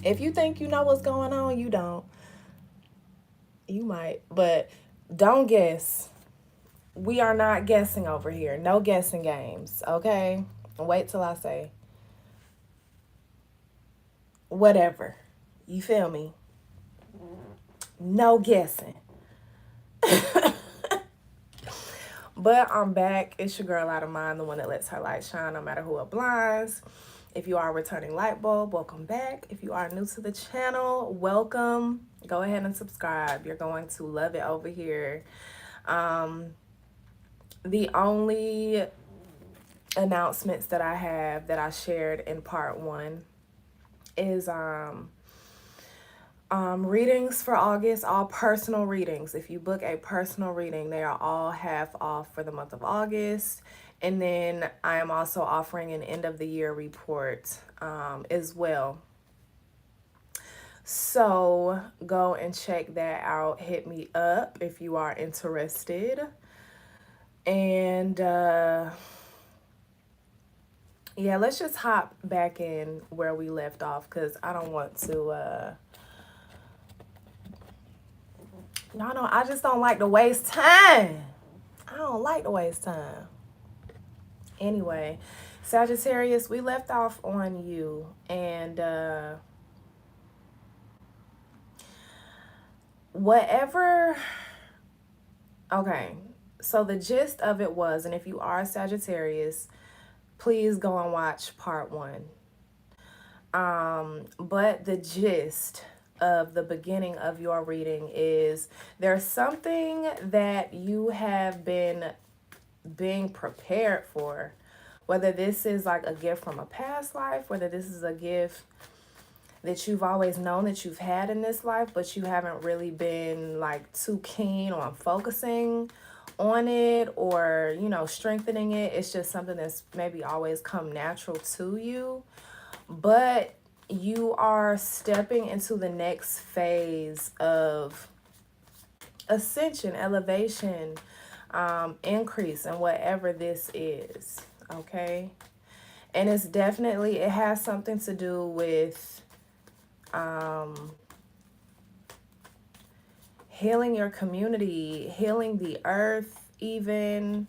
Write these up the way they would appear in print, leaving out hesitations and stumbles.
If you think you know what's going on, you don't. You might, but don't guess. We are not guessing over here. No guessing games, okay? Wait till I say whatever. You feel me? No guessing. But I'm back. It's your girl out of mind, the one that lets her light shine no matter who it blinds. If you are a returning light bulb, welcome back. If you are new to the channel, welcome. Go ahead and subscribe. You're going to love it over here. The only announcements that I have that I shared in part one is readings for August, all personal readings. If you book a personal reading, they are all half off for the month of August. And then I am also offering an end of the year report as well. So go and check that out. Hit me up if you are interested. And yeah, let's just hop back in where we left off because I don't want to. No, I just don't like to waste time. I don't like to waste time. Anyway, Sagittarius, we left off on you, and whatever. Okay, so the gist of it was, and if you are a Sagittarius, please go and watch part one. But the gist of the beginning of your reading is there's something that you have been being prepared for, whether this is like a gift from a past life, whether this is a gift that you've always known that you've had in this life, but you haven't really been like too keen on focusing on it or, you know, strengthening it. It's just something that's maybe always come natural to you, but you are stepping into the next phase of ascension, elevation, increase in whatever this is, okay? And it's definitely, it has something to do with healing your community, healing the earth even.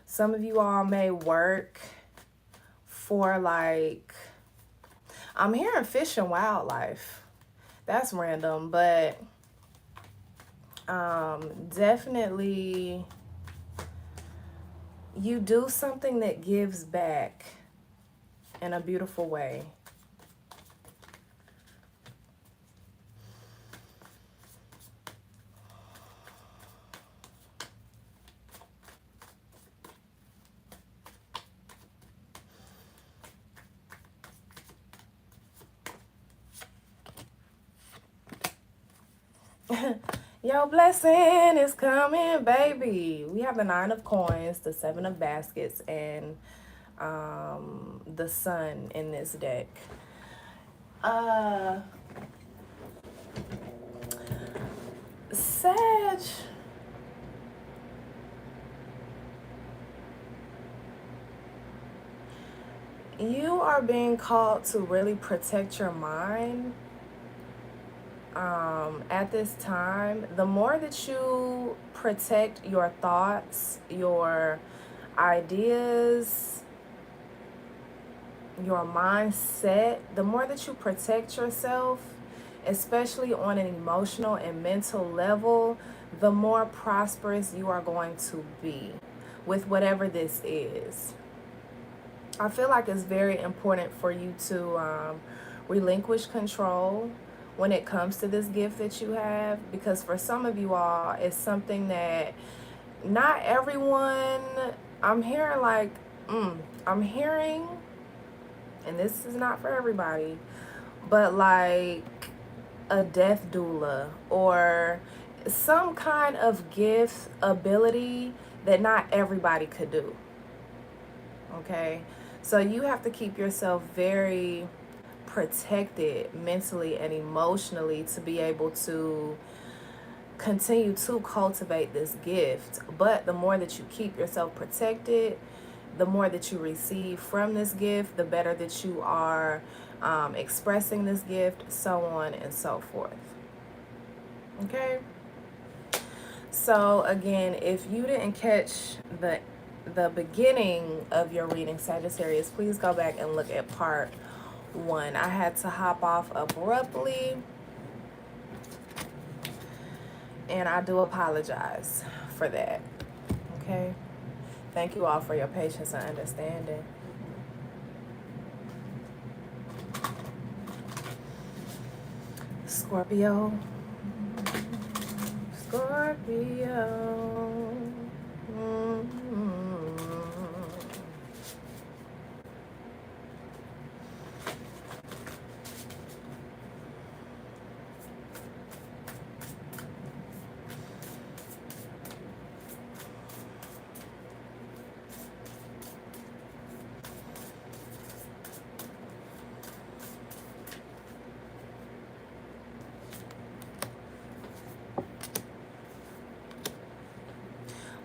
Some of you all may work for like, I'm hearing fish and wildlife. That's random, but definitely you do something that gives back in a beautiful way. Your blessing is coming, baby. We have the 9 of coins, the 7 of baskets, and the sun in this deck. Sag, you are being called to really protect your mind at this time. The more that you protect your thoughts, your ideas, your mindset, the more that you protect yourself, especially on an emotional and mental level, the more prosperous you are going to be with whatever this is. I feel like it's very important for you to relinquish control when it comes to this gift that you have, because for some of you all, it's something that not everyone, I'm hearing like, I'm hearing, and this is not for everybody, but like a death doula or some kind of gift ability that not everybody could do. Okay, so you have to keep yourself very protected mentally and emotionally to be able to continue to cultivate this gift. But the more that you keep yourself protected, the more that you receive from this gift, the better that you are expressing this gift, so on and so forth. Okay? So again, if you didn't catch the beginning of your reading, Sagittarius, please go back and look at part 1. I had to hop off abruptly, and I do apologize for that. Okay? Thank you all for your patience and understanding. Scorpio. Scorpio.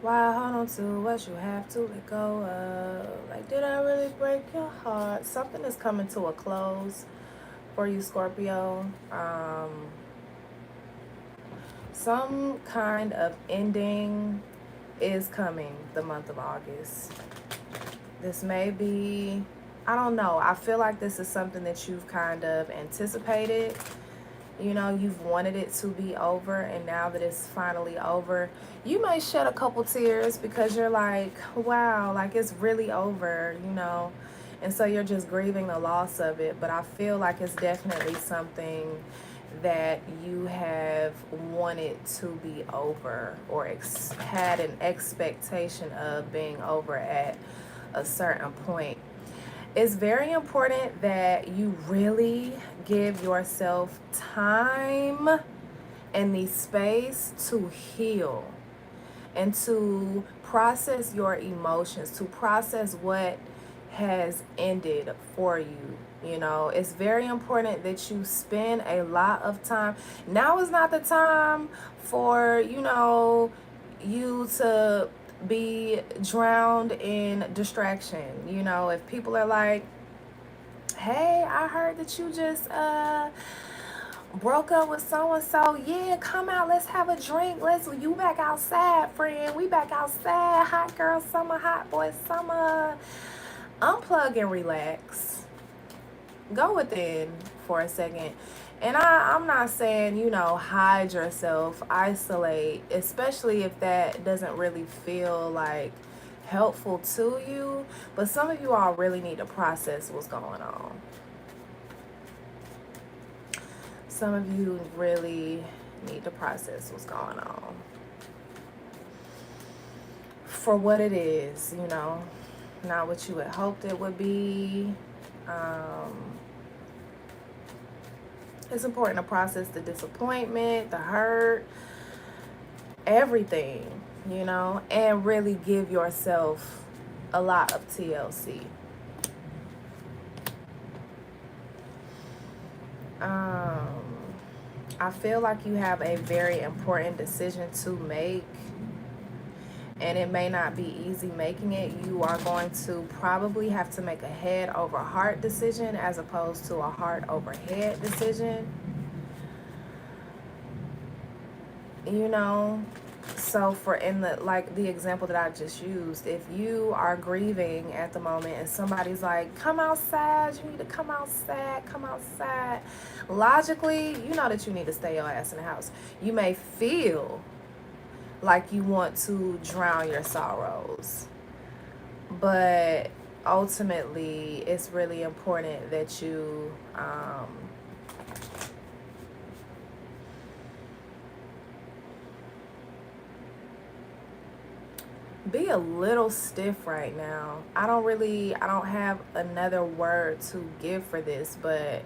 Why hold on to what you have to let go of? Like, did I really break your heart? Something is coming to a close for you, Scorpio. Some kind of ending is coming the month of August. This may be, I don't know. I feel like this is something that you've kind of anticipated. You know, you've wanted it to be over, and now that it's finally over, you may shed a couple tears because you're like, wow, like it's really over, you know. And so you're just grieving the loss of it. But I feel like it's definitely something that you have wanted to be over, or had an expectation of being over at a certain point. It's very important that you really give yourself time and the space to heal and to process your emotions, to process what has ended for you. You know, it's very important that you spend a lot of time. Now is not the time for, you know, you to be drowned in distraction. You know, if people are like, hey, I heard that you just broke up with so and so. Yeah, come out, let's have a drink. You back outside, friend. We back outside. Hot girl summer, hot boy summer. Unplug and relax. Go within for a second. And I'm not saying, you know, hide yourself, isolate, especially if that doesn't really feel like helpful to you. But some of you all really need to process what's going on. Some of you really need to process what's going on for what it is, you know, not what you had hoped it would be. It's important to process the disappointment, the hurt, everything, you know, and really give yourself a lot of TLC. I feel like you have a very important decision to make, and it may not be easy making it. You are going to probably have to make a head over heart decision as opposed to a heart over head decision. You know, so for the example that I just used, if you are grieving at the moment and somebody's like, come outside, you need to come outside. Logically, you know that you need to stay your ass in the house. You may feel like you want to drown your sorrows, but ultimately it's really important that you be a little stiff right now. I don't have another word to give for this, but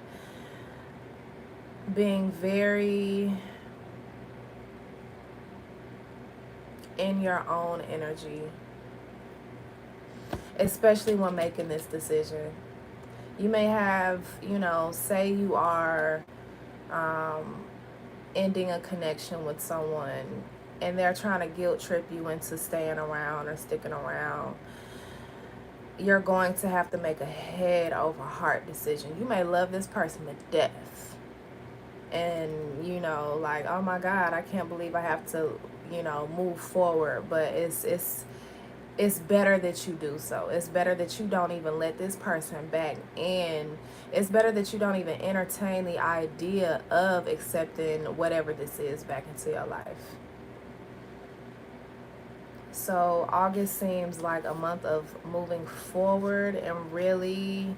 being very in your own energy, especially when making this decision. You may have, you know, say you are ending a connection with someone and they're trying to guilt trip you into staying around or sticking around. you're going to have to make a head over heart decision. You may love this person to death, and you know, like, oh my God, I can't believe I have to, you know, move forward. But it's better that you do so. It's better that you don't even let this person back in. It's better that you don't even entertain the idea of accepting whatever this is back into your life. So August seems like a month of moving forward and really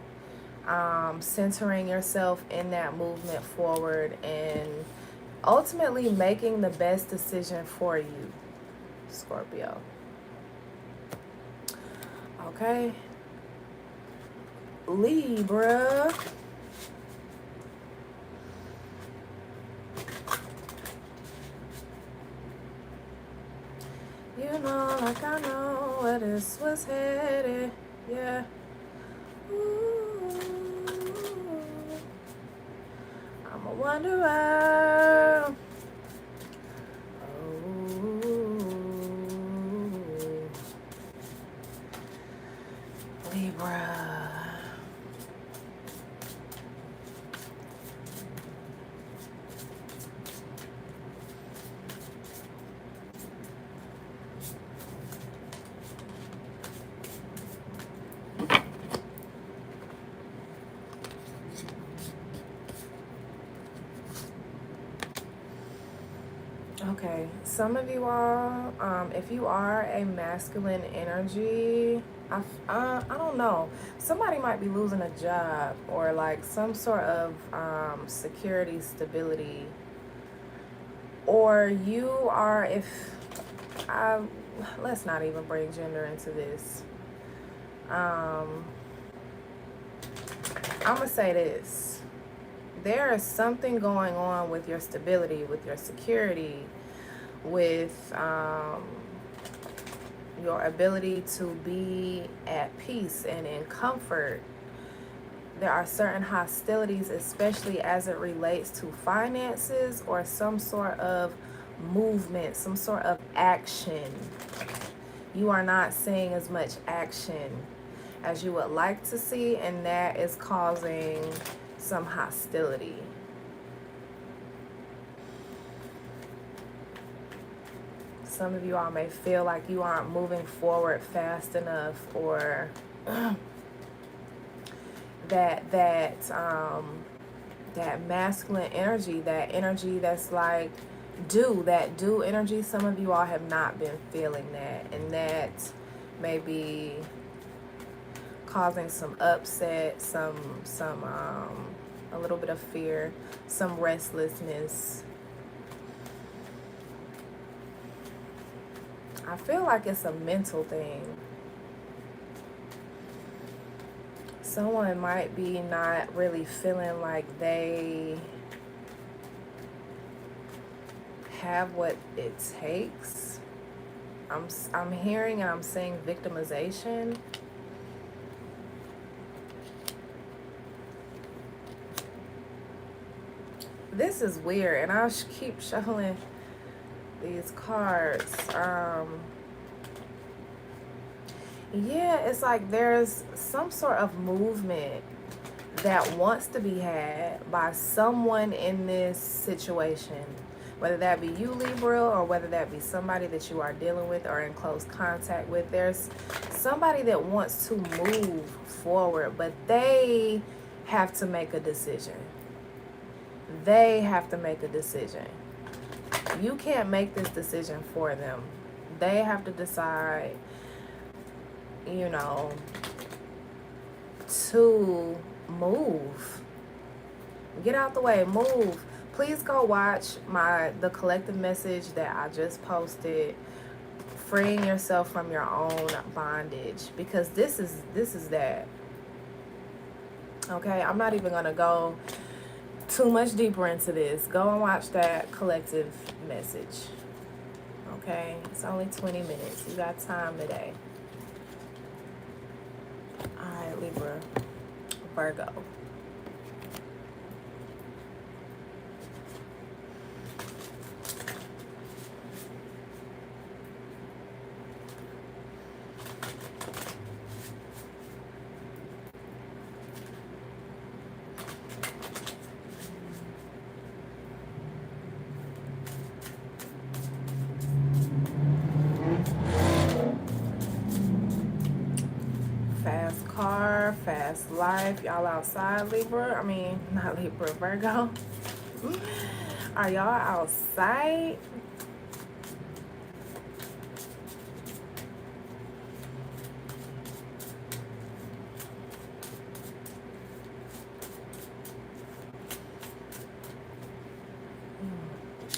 centering yourself in that movement forward and ultimately making the best decision for you, Scorpio. Okay. Libra. You know, like I know where this was headed. Yeah. Ooh. I'm a wanderer. Libra. Okay, some of you all, if you are a masculine energy, I don't know. Somebody might be losing a job or like some sort of security, stability. Or you are, let's not even bring gender into this. I'm going to say this. There is something going on with your stability, with your security, with your ability to be at peace and in comfort. There are certain hostilities, especially as it relates to finances or some sort of movement, some sort of action. You are not seeing as much action as you would like to see, and that is causing some hostility. Some of you all may feel like you aren't moving forward fast enough, or that masculine energy, that energy that's like do energy. Some of you all have not been feeling that, and that may be causing some upset, some a little bit of fear, some restlessness. I feel like it's a mental thing. Someone might be not really feeling like they have what it takes. I'm hearing and I'm seeing victimization. This is weird, and I'll keep shuffling these cards. Yeah, it's like there's some sort of movement that wants to be had by someone in this situation, whether that be you, Libra, or whether that be somebody that you are dealing with or in close contact with. There's somebody that wants to move forward, but they have to make a decision. They have to make a decision. You can't make this decision for them. They have to decide, you know, to move. Get out the way, move. Please go watch the collective message that I just posted, freeing yourself from your own bondage, because this is that. Okay, I'm not even gonna go too much deeper into this. Go and watch that collective message. Okay, it's only 20 minutes. You got time today. All right, Libra, Virgo. fast life. Y'all outside, Libra? I mean, not Libra, Virgo. Are y'all outside?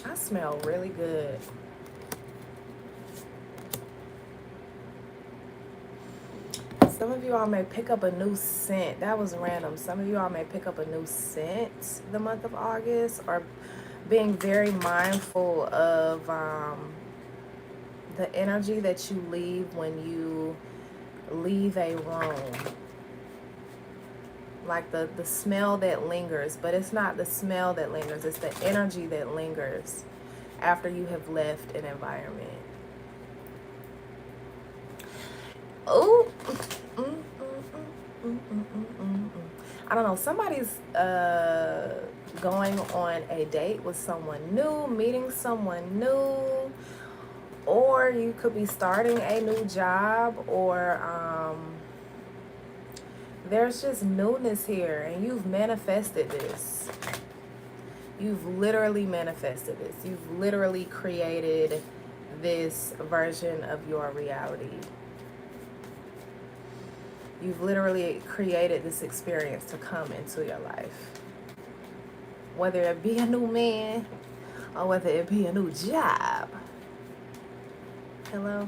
I smell really good. Some of you all may pick up a new scent. That was random. Some of you all may pick up a new scent the month of August, or being very mindful of the energy that you leave when you leave a room. Like the smell that lingers, but it's not the smell that lingers, it's the energy that lingers after you have left an environment. Oh, I don't know, somebody's going on a date with someone new, meeting someone new, or you could be starting a new job, or there's just newness here, and you've manifested this. You've literally manifested this. You've literally created this version of your reality. You've literally created this experience to come into your life. Whether it be a new man or whether it be a new job. Hello?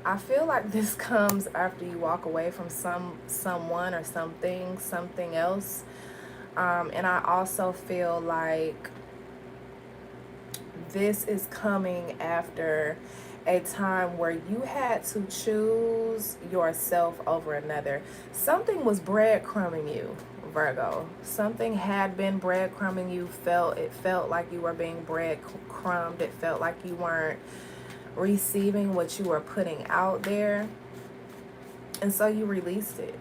I feel like this comes after you walk away from someone or something else. And I also feel like this is coming after a time where you had to choose yourself over another. Something was breadcrumbing you, Virgo. Something had been breadcrumbing you. It felt like you were being breadcrumbed. It felt like you weren't receiving what you were putting out there, and so you released it.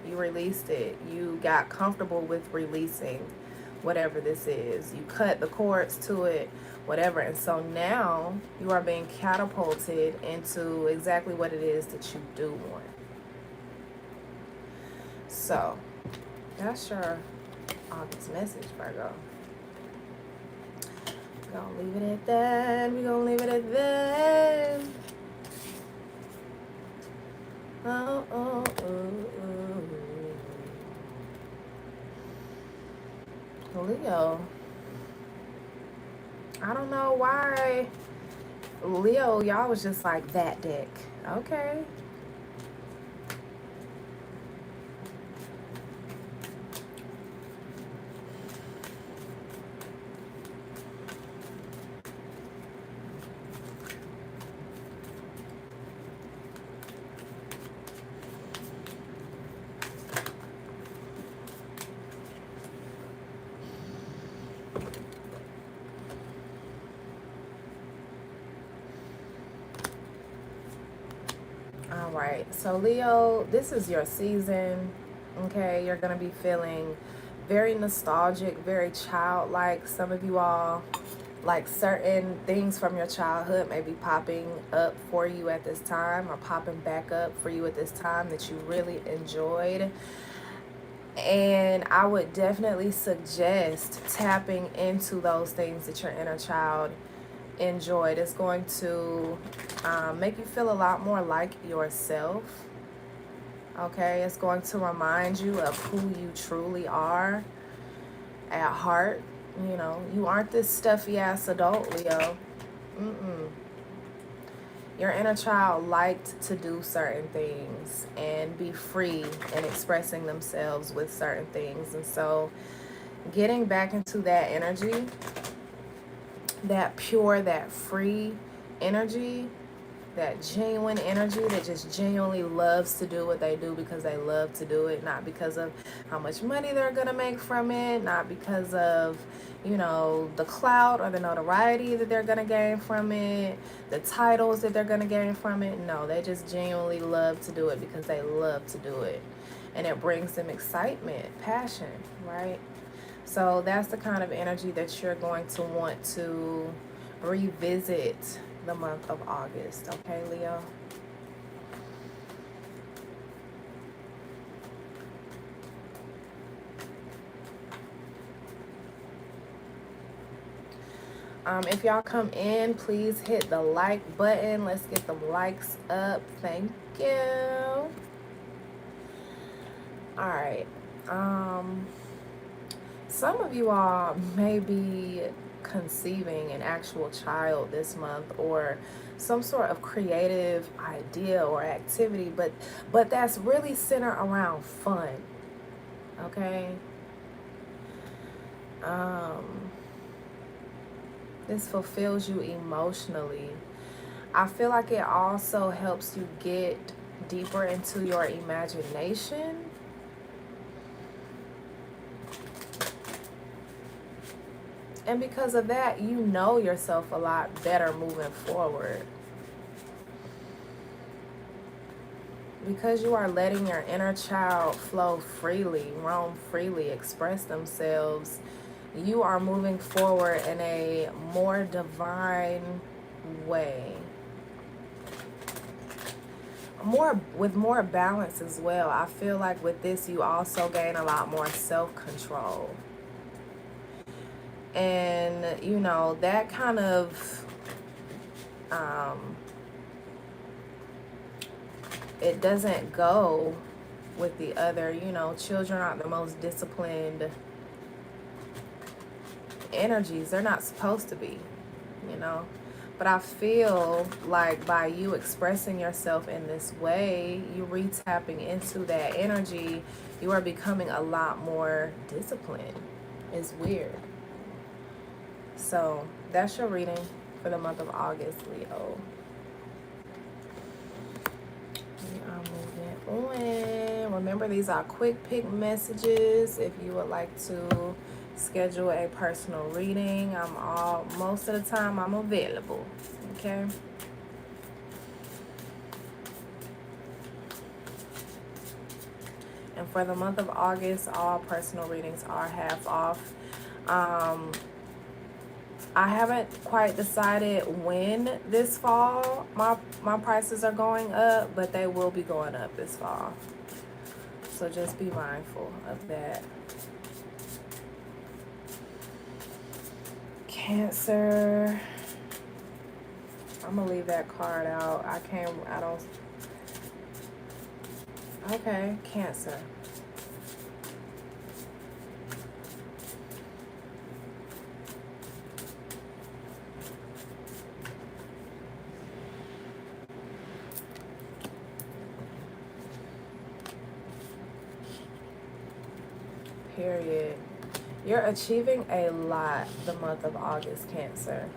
You got comfortable with releasing whatever this is. You cut the cords to it, whatever, and so now you are being catapulted into exactly what it is that you do want. So that's your August message, Virgo. We're gonna leave it at that. We're gonna leave it at that. Leo. I don't know why. Leo, y'all was just like that deck. Okay. All right, so Leo, this is your season, okay? You're going to be feeling very nostalgic, very childlike. Some of you all, like certain things from your childhood may be popping up for you at this time, or popping back up for you at this time that you really enjoyed. And I would definitely suggest tapping into those things that your inner child enjoyed. It's going to make you feel a lot more like yourself. Okay, it's going to remind you of who you truly are at heart. You know, you aren't this stuffy ass adult, Leo. Your inner child liked to do certain things and be free in expressing themselves with certain things. And so getting back into that energy, that pure, that free energy, that genuine energy that just genuinely loves to do what they do because they love to do it, not because of how much money they're gonna make from it, not because of, you know, the clout or the notoriety that they're gonna gain from it, the titles that they're gonna gain from it. No, they just genuinely love to do it because they love to do it. and it brings them excitement, passion, right? So that's the kind of energy that you're going to want to revisit the month of August, okay, Leo? If y'all come in, please hit the like button. Let's get them likes up. Thank you. All right. Some of you all may be conceiving an actual child this month, or some sort of creative idea or activity, but that's really centered around fun. Okay? This fulfills you emotionally. I feel like it also helps you get deeper into your imagination. And because of that, you know yourself a lot better moving forward. Because you are letting your inner child flow freely, roam freely, express themselves, you are moving forward in a more divine way. With more balance as well. I feel like with this, you also gain a lot more self-control. And, you know, that kind of, it doesn't go with the other, you know, children aren't the most disciplined energies. They're not supposed to be, you know. But I feel like by you expressing yourself in this way, you re-tapping into that energy, you are becoming a lot more disciplined. It's weird. So that's your reading for the month of August, Leo. We are moving on. Remember, these are quick pick messages. If you would like to schedule a personal reading, most of the time I'm available. Okay. And for the month of August, all personal readings are half off. I haven't quite decided when this fall my prices are going up, but they will be going up this fall. So just be mindful of that. Cancer. I'm gonna leave that card out. I don't. Okay, Cancer. Period. You're achieving a lot the month of August, Cancer.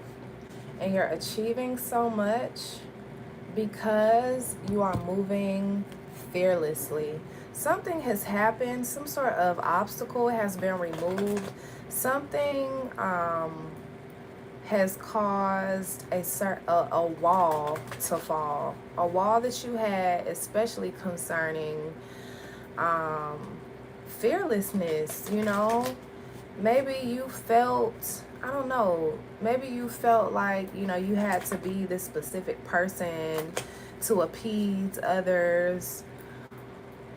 And you're achieving so much because you are moving fearlessly. Something has happened, some sort of obstacle has been removed. Something has caused a wall to fall. A wall that you had, especially concerning fearlessness, you know. Maybe you felt, I don't know, maybe you felt like, you know, you had to be this specific person to appease others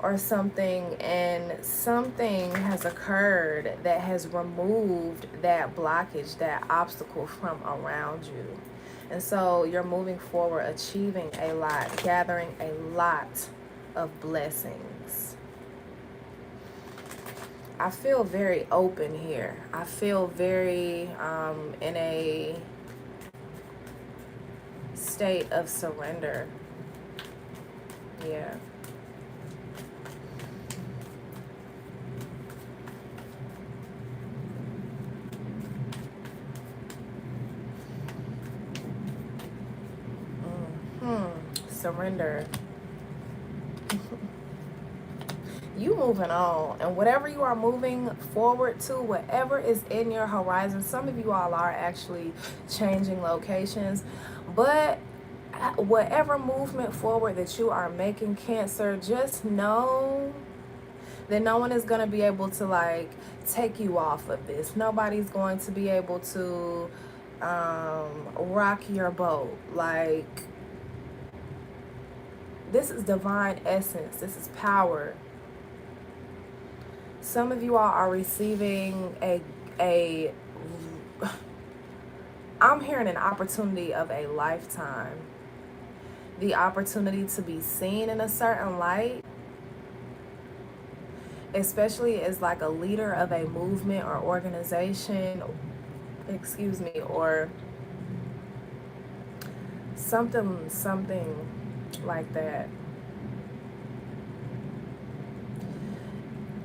or something, and something has occurred that has removed that blockage, that obstacle from around you. And so you're moving forward, achieving a lot, gathering a lot of blessings. I feel very open here. I feel very in a state of surrender. Yeah. Surrender. You moving on, and whatever you are moving forward to, whatever is in your horizon, some of you all are actually changing locations, but whatever movement forward that you are making, Cancer, just know then no one is going to be able to like take you off of this. Nobody's going to be able to rock your boat. Like, this is divine essence. This is power. Some of you all are receiving a I'm hearing an opportunity of a lifetime. The opportunity to be seen in a certain light, especially as like a leader of a movement or organization, or something like that.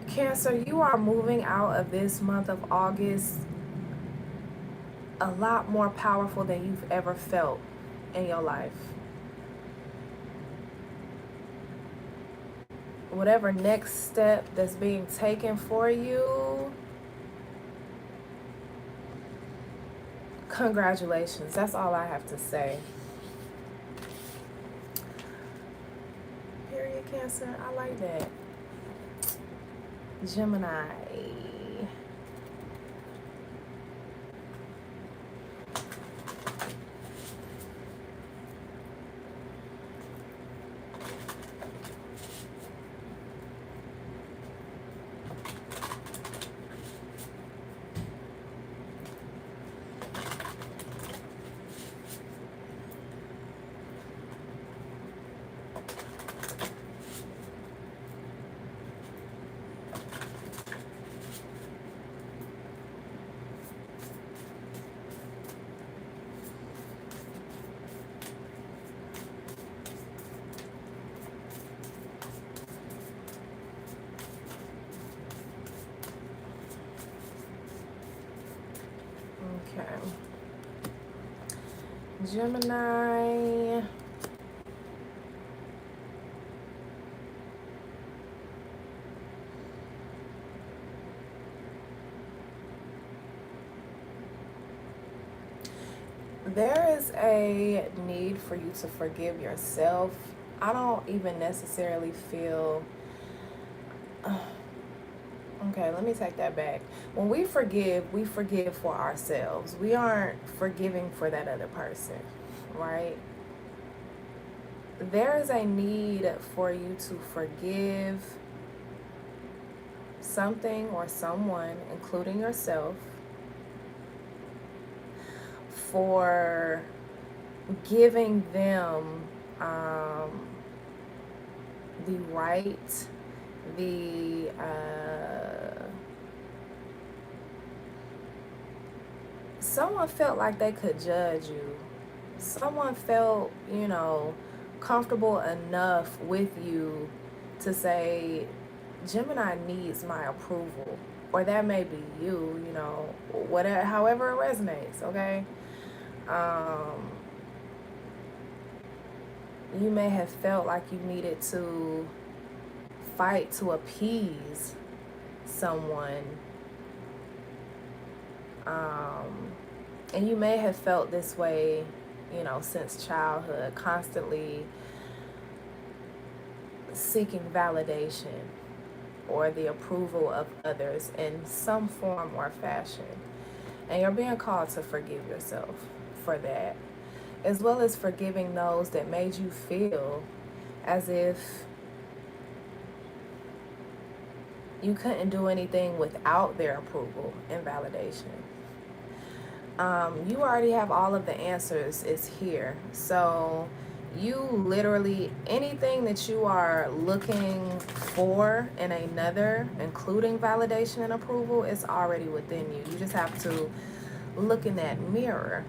Cancer, you are moving out of this month of August a lot more powerful than you've ever felt in your life. Whatever next step that's being taken for you, congratulations. That's all I have to say. Period, Cancer. I like that. Gemini. Okay. Gemini. There is a need for you to forgive yourself. I don't even necessarily feel... Okay, let me take that back. When we forgive for ourselves. We aren't forgiving for that other person, right? There is a need for you to forgive something or someone, including yourself, for giving them the right, someone felt like they could judge you. Someone felt, comfortable enough with you to say, Gemini needs my approval. Or that may be you, whatever, however it resonates, okay? You may have felt like you needed to fight to appease someone. And you may have felt this way, since childhood, constantly seeking validation or the approval of others in some form or fashion. And you're being called to forgive yourself for that, as well as forgiving those that made you feel as if you couldn't do anything without their approval and validation. You already have all of the answers is here. So you literally, anything that you are looking for in another, including validation and approval, is already within you. You just have to look in that mirror.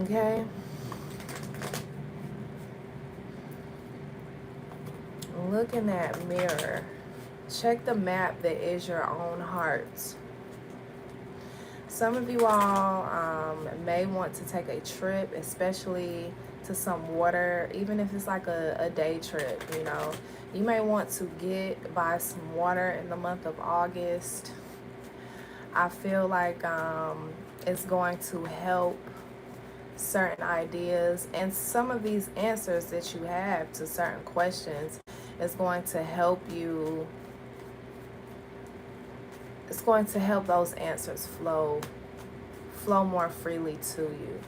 Okay? Look in that mirror. Check the map that is your own heart. Some of you all may want to take a trip, especially to some water, even if it's like a day trip, You may want to buy some water in the month of August. I feel like it's going to help certain ideas and some of these answers that you have to certain questions. It's going to help you. It's going to help those answers flow more freely to you.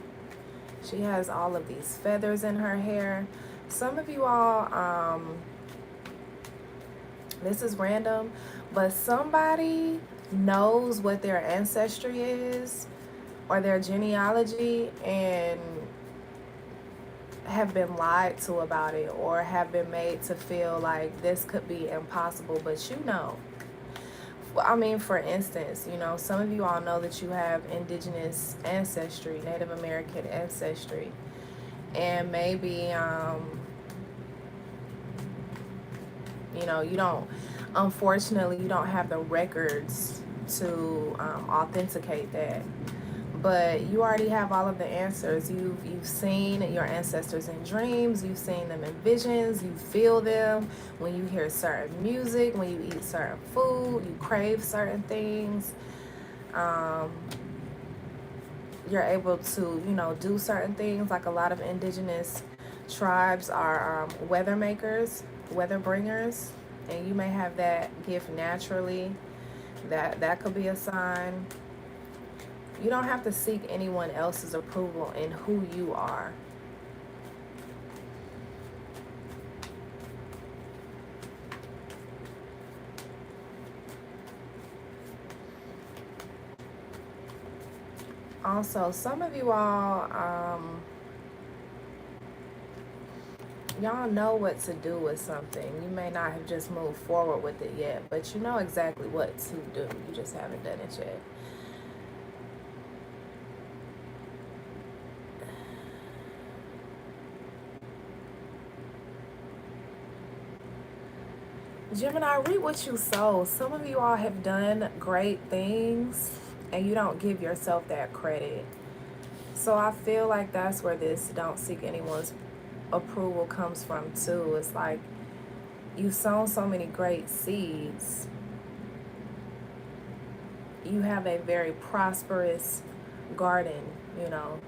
She has all of these feathers in her hair. Some of you all, this is random, but somebody knows what their ancestry is or their genealogy and have been lied to about it, or have been made to feel like this could be impossible, but you know. I mean, for instance, you know, some of you all know that you have indigenous ancestry, Native American ancestry, and maybe, you know, you don't, unfortunately, you don't have the records to authenticate that. But you already have all of the answers. You've seen your ancestors in dreams. You've seen them in visions. You feel them when you hear certain music, when you eat certain food. You crave certain things. You're able to, you know, do certain things. Like a lot of indigenous tribes are weather makers, weather bringers, and you may have that gift naturally. That could be a sign. You don't have to seek anyone else's approval in who you are. Also, some of you all, y'all know what to do with something. You may not have just moved forward with it yet, but you know exactly what to do. You just haven't done it yet. Gemini, read what you sow. Some of you all have done great things and you don't give yourself that credit. So I feel like that's where this don't seek anyone's approval comes from too. It's like you've sown so many great seeds. You have a very prosperous garden, you know,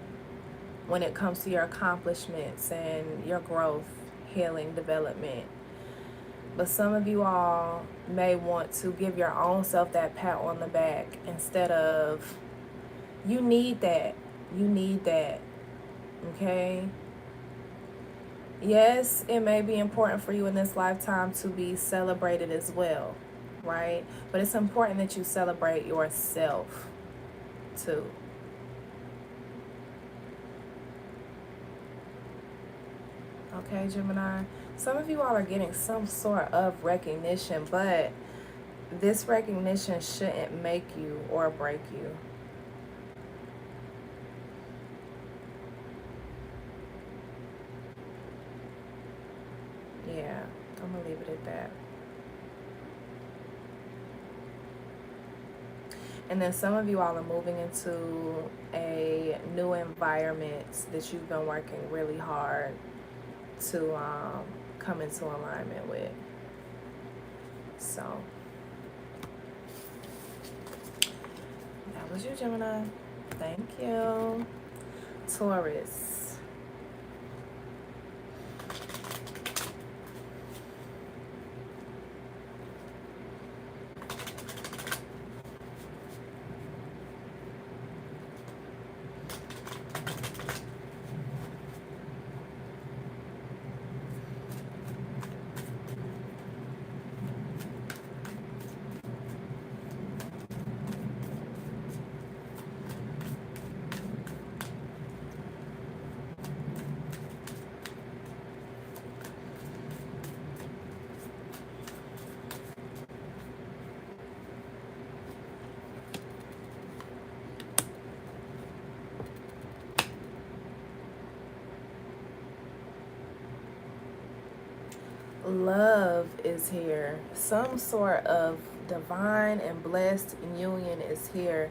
when it comes to your accomplishments and your growth, healing, development. But some of you all may want to give your own self that pat on the back instead of, you need that. You need that. Okay? Yes, it may be important for you in this lifetime to be celebrated as well, right? But it's important that you celebrate yourself too. Okay, Gemini? Some of you all are getting some sort of recognition, but this recognition shouldn't make you or break you. Yeah, I'm going to leave it at that. And then some of you all are moving into a new environment that you've been working really hard to come into alignment with. So that was you, Gemini. Thank you. Taurus. Love is here. Some sort of divine and blessed union is here.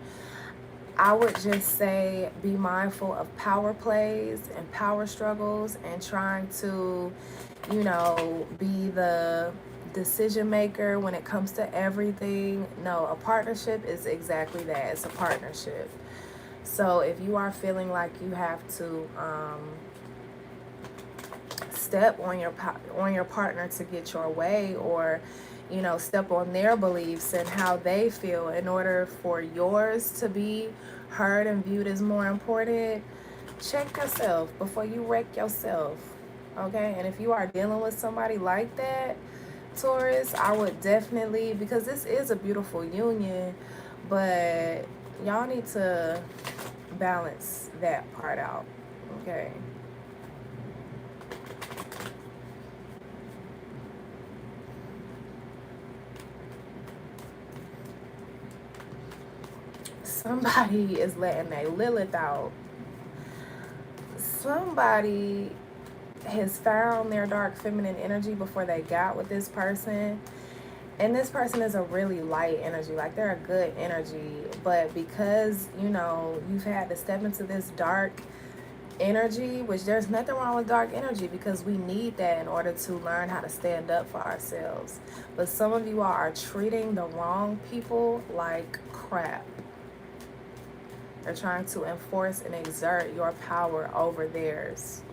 I would just say be mindful of power plays and power struggles and trying to, you know, be the decision maker when it comes to everything. No, a partnership is exactly that. It's a partnership. So if you are feeling like you have to step on your partner to get your way, or step on their beliefs and how they feel in order for yours to be heard and viewed as more important. Check yourself before you wreck yourself. Okay? And if you are dealing with somebody like that, Taurus, I would definitely, because this is a beautiful union, but y'all need to balance that part out. Okay? Somebody is letting their Lilith out. Somebody has found their dark feminine energy before they got with this person. And this person is a really light energy. Like, they're a good energy. But because, you've had to step into this dark energy, which there's nothing wrong with dark energy, because we need that in order to learn how to stand up for ourselves. But some of you all are treating the wrong people like crap. They're trying to enforce and exert your power over theirs.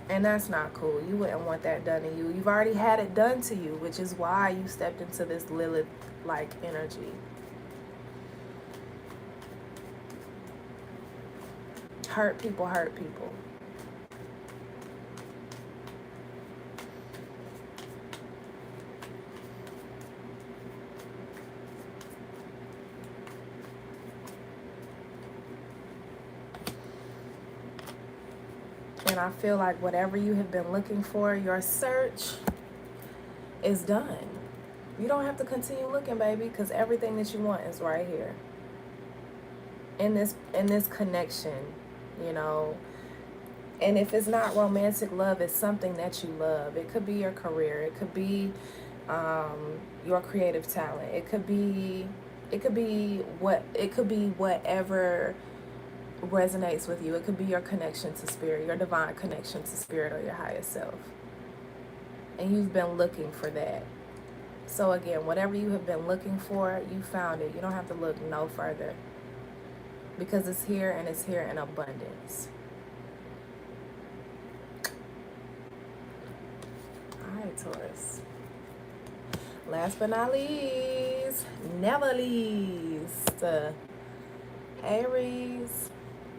And that's not cool. You wouldn't want that done to you. You've already had it done to you, which is why you stepped into this Lilith-like energy. Hurt people hurt people. And I feel like whatever you have been looking for, your search is done. You don't have to continue looking, baby, because everything that you want is right here. In this connection, And if it's not romantic love, it's something that you love. It could be your career. It could be your creative talent. It could be whatever resonates with you. It could be your connection to spirit, your divine connection to spirit, or your highest self. And you've been looking for that. So again, whatever you have been looking for, you found it. You don't have to look no further, because it's here, and it's here in abundance. All right, Taurus. Last but not least, never least, Aries.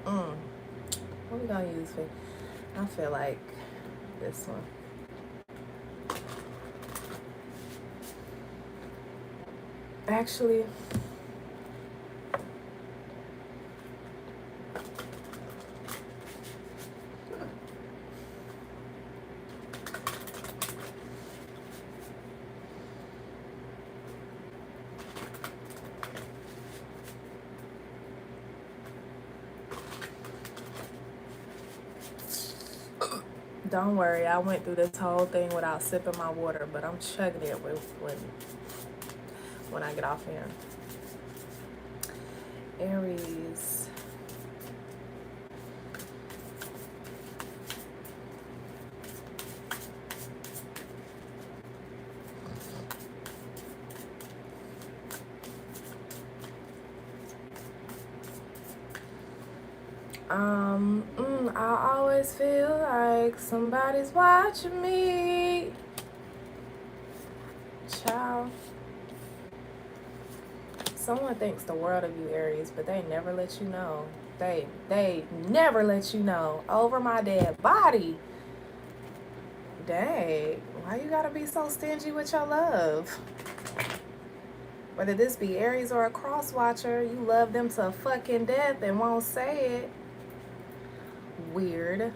What we gonna use for? I feel like this one. Actually, don't worry, I went through this whole thing without sipping my water, but I'm chugging it when I get off here. Aries. I always feel like somebody's watching me. Child. Someone thinks the world of you, Aries, but they never let you know. They never let you know. Over my dead body. Dang. Why you gotta be so stingy with your love? Whether this be Aries or a cross watcher, you love them to fucking death and won't say it. Weird.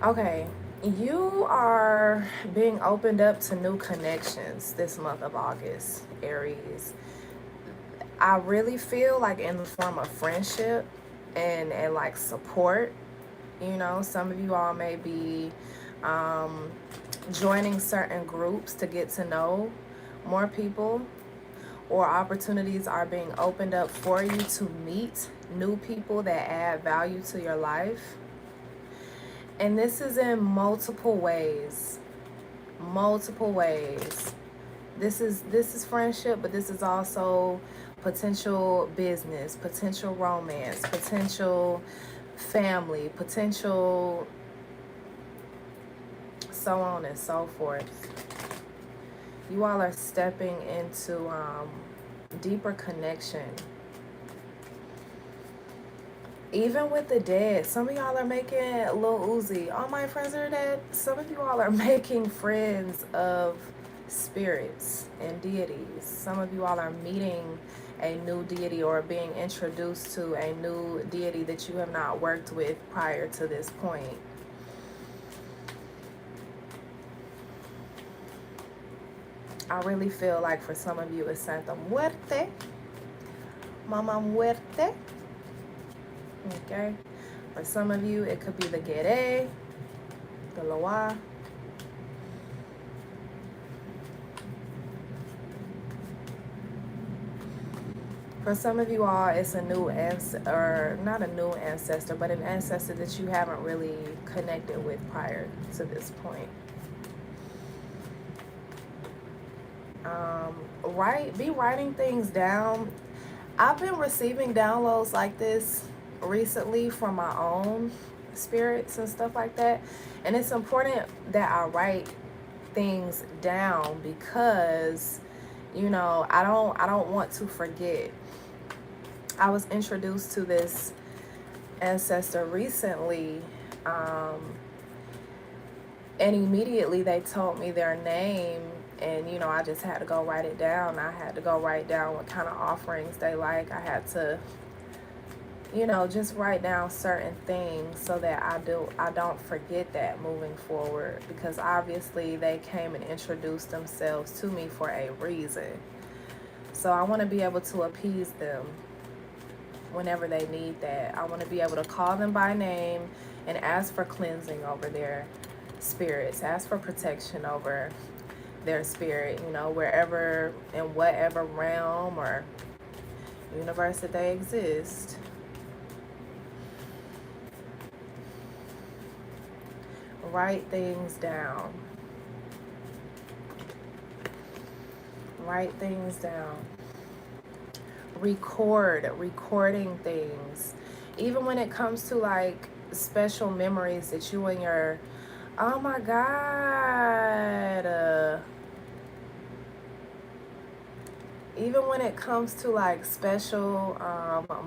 Okay, you are being opened up to new connections this month of August, Aries. I really feel like in the form of friendship and like support. Some of you all may be joining certain groups to get to know more people, or opportunities are being opened up for you to meet new people that add value to your life. And this is in multiple ways. This is friendship, but this is also potential business, potential romance, potential family, potential so on and so forth. You all are stepping into deeper connection. Even with the dead, some of y'all are making Lil Uzi. All my friends are dead. Some of you all are making friends of spirits and deities. Some of you all are meeting a new deity or being introduced to a new deity that you have not worked with prior to this point. I really feel like for some of you it's Santa Muerte, Mama Muerte. Okay. For some of you it could be the Gere, the Loa. For some of you all, it's a new or not a new ancestor, but an ancestor that you haven't really connected with prior to this point. Be writing things down. I've been receiving downloads like this recently from my own spirits and stuff like that, and it's important that I write things down because I don't want to forget. I was introduced to this ancestor recently, and immediately they told me their name, and I just had to go write it down. I had to go write down what kind of offerings they like. I had to just write down certain things so that I don't forget that moving forward, because obviously they came and introduced themselves to me for a reason. So I want to be able to appease them whenever they need that. I want to be able to call them by name and ask for cleansing over their spirits, ask for protection over their spirit, wherever, in whatever realm or universe that they exist. Write things down. Write things down. Recording things. Even when it comes to like special memories that you and your, oh my God. Even when it comes to like special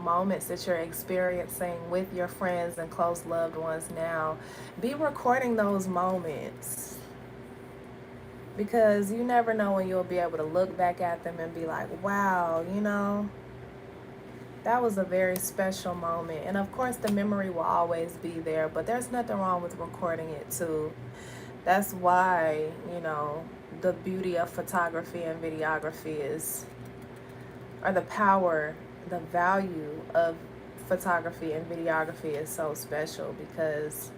moments that you're experiencing with your friends and close loved ones now, be recording those moments, because you never know when you'll be able to look back at them and be like, wow, that was a very special moment. And of course the memory will always be there, but there's nothing wrong with recording it too. That's why, the beauty of photography and videography is, or the power, the value of photography and videography is so special, because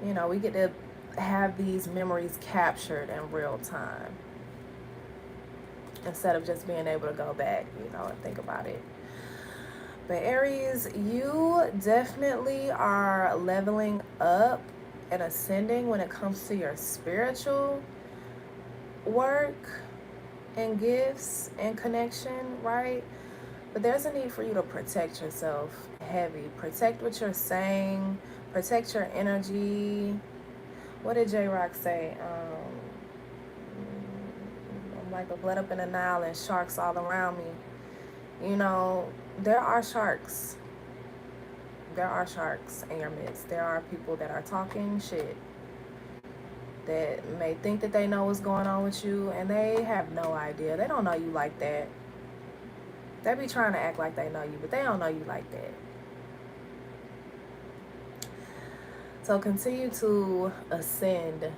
we get to have these memories captured in real time instead of just being able to go back and think about it. But Aries, you definitely are leveling up and ascending when it comes to your spiritual work and gifts and connection, right? But there's a need for you to protect yourself heavy. Protect what you're saying. Protect your energy. What did J-Rock say? I'm like a blood up in the Nile and sharks all around me. There are sharks. There are sharks in your midst. There are people that are talking shit, that may think that they know what's going on with you, and they have no idea. They don't know you like that. They be trying to act like they know you, but they don't know you like that. So continue to ascend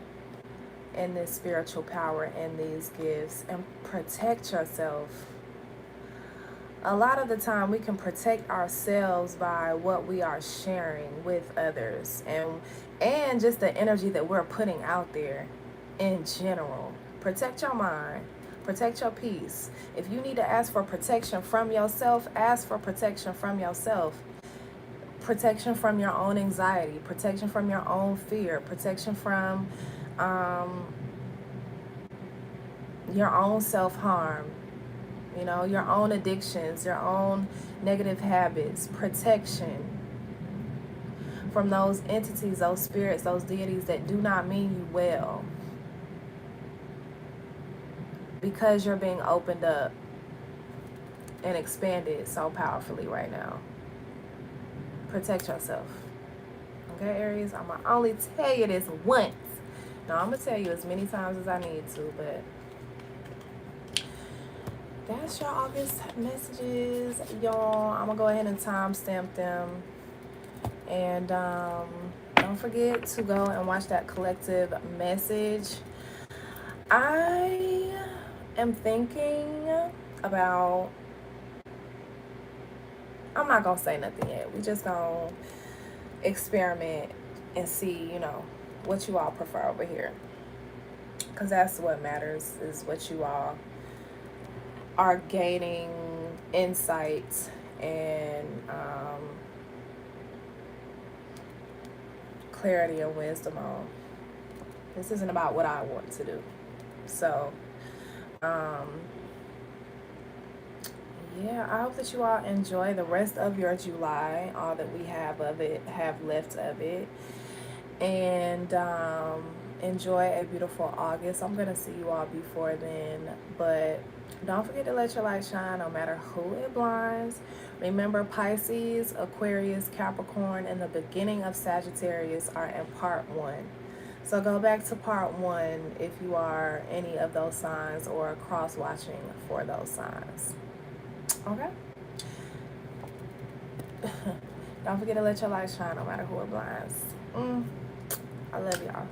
in this spiritual power and these gifts, and protect yourself. A lot of the time we can protect ourselves by what we are sharing with others, and just the energy that we're putting out there in general. Protect your mind. Protect your peace. If you need to ask for protection from yourself, ask for protection from yourself. Protection from your own anxiety. Protection from your own fear. Protection from your own self-harm, you know, your own addictions, your own negative habits, protection from those entities, those spirits, those deities that do not mean you well, because you're being opened up and expanded so powerfully right now. Protect yourself. Okay, Aries? I'm going to only tell you this once. No, I'm going to tell you as many times as I need to, but that's your August messages, y'all. I'm going to go ahead and timestamp them. And don't forget to go and watch that collective message. I am thinking about, I'm not going to say nothing yet. We just going to experiment and see, you know, what you all prefer over here. Because that's what matters, is what you all are gaining insights and clarity and wisdom on. This isn't about what I want to do. So, yeah, I hope that you all enjoy the rest of your July, all that we have of it, have left of it. And enjoy a beautiful August. I'm going to see you all before then. But don't forget to let your light shine no matter who it blinds. Remember, Pisces, Aquarius, Capricorn, and the beginning of Sagittarius are in part 1. So go back to part 1 if you are any of those signs or cross-watching for those signs. Okay? Don't forget to let your light shine no matter who it blinds. I love y'all.